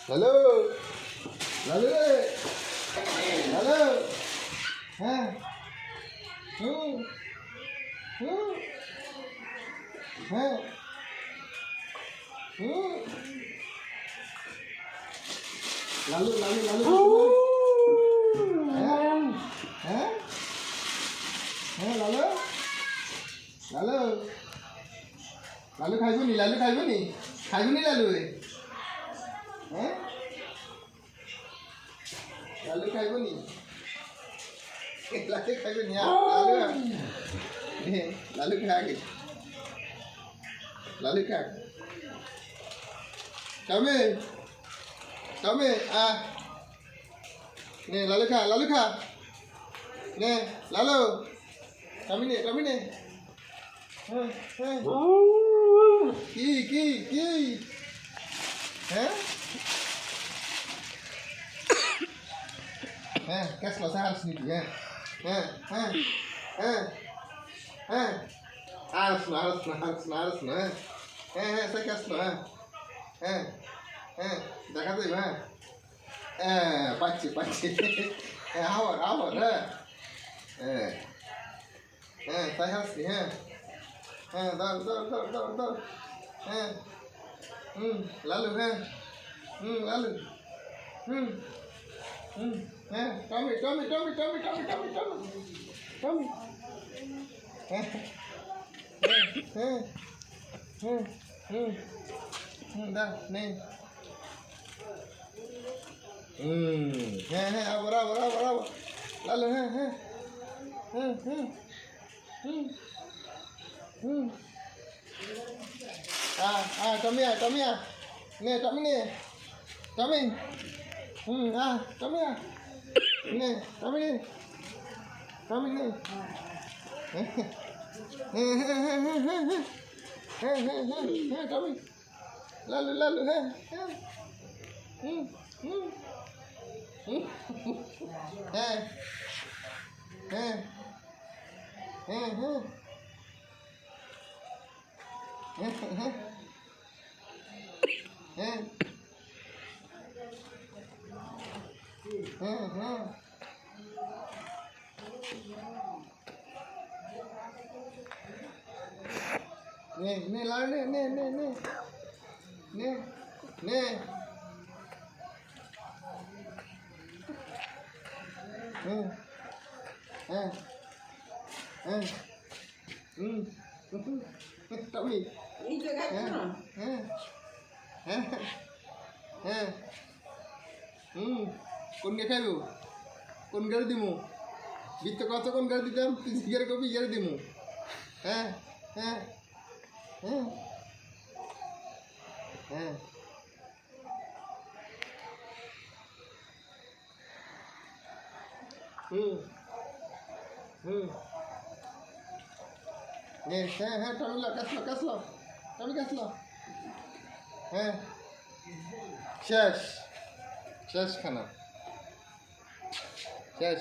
লালু লালু রে লালু হ্যাঁ হুম হুম হ্যাঁ হুম লালু লালু লালু হ্যাঁ হ্যাঁ হ্যাঁ লালু লালু লালু খাইবনি লালু খাইবনি খাইবনি লালু হ্যাঁ লালু খাইবনি লালু খাইবনি লালু লালু খা আগে লালু খা Kami, kami, nih lalu kah, nih lalu, kami nih, ki, kas lo saya harus nih, harus, saya kas lo, দেখা যাবে পাচ্ছি আবার তাই আসছি দর লালু লালু টমি দা নেই আবার লালু টমি নে টমি নে টমি টমি নে টমি নে টমি নে টমি লালু নে লালু নে টমি কোন গে খাইব কোন গাড়ি দিমু বৃত্ত কত কোন গাড়ি দিতাম তুই জিজ্ঞাসা করবি গাড়ি দিমু হ্যাঁ টমি কাসলো শেষ খানা শেষ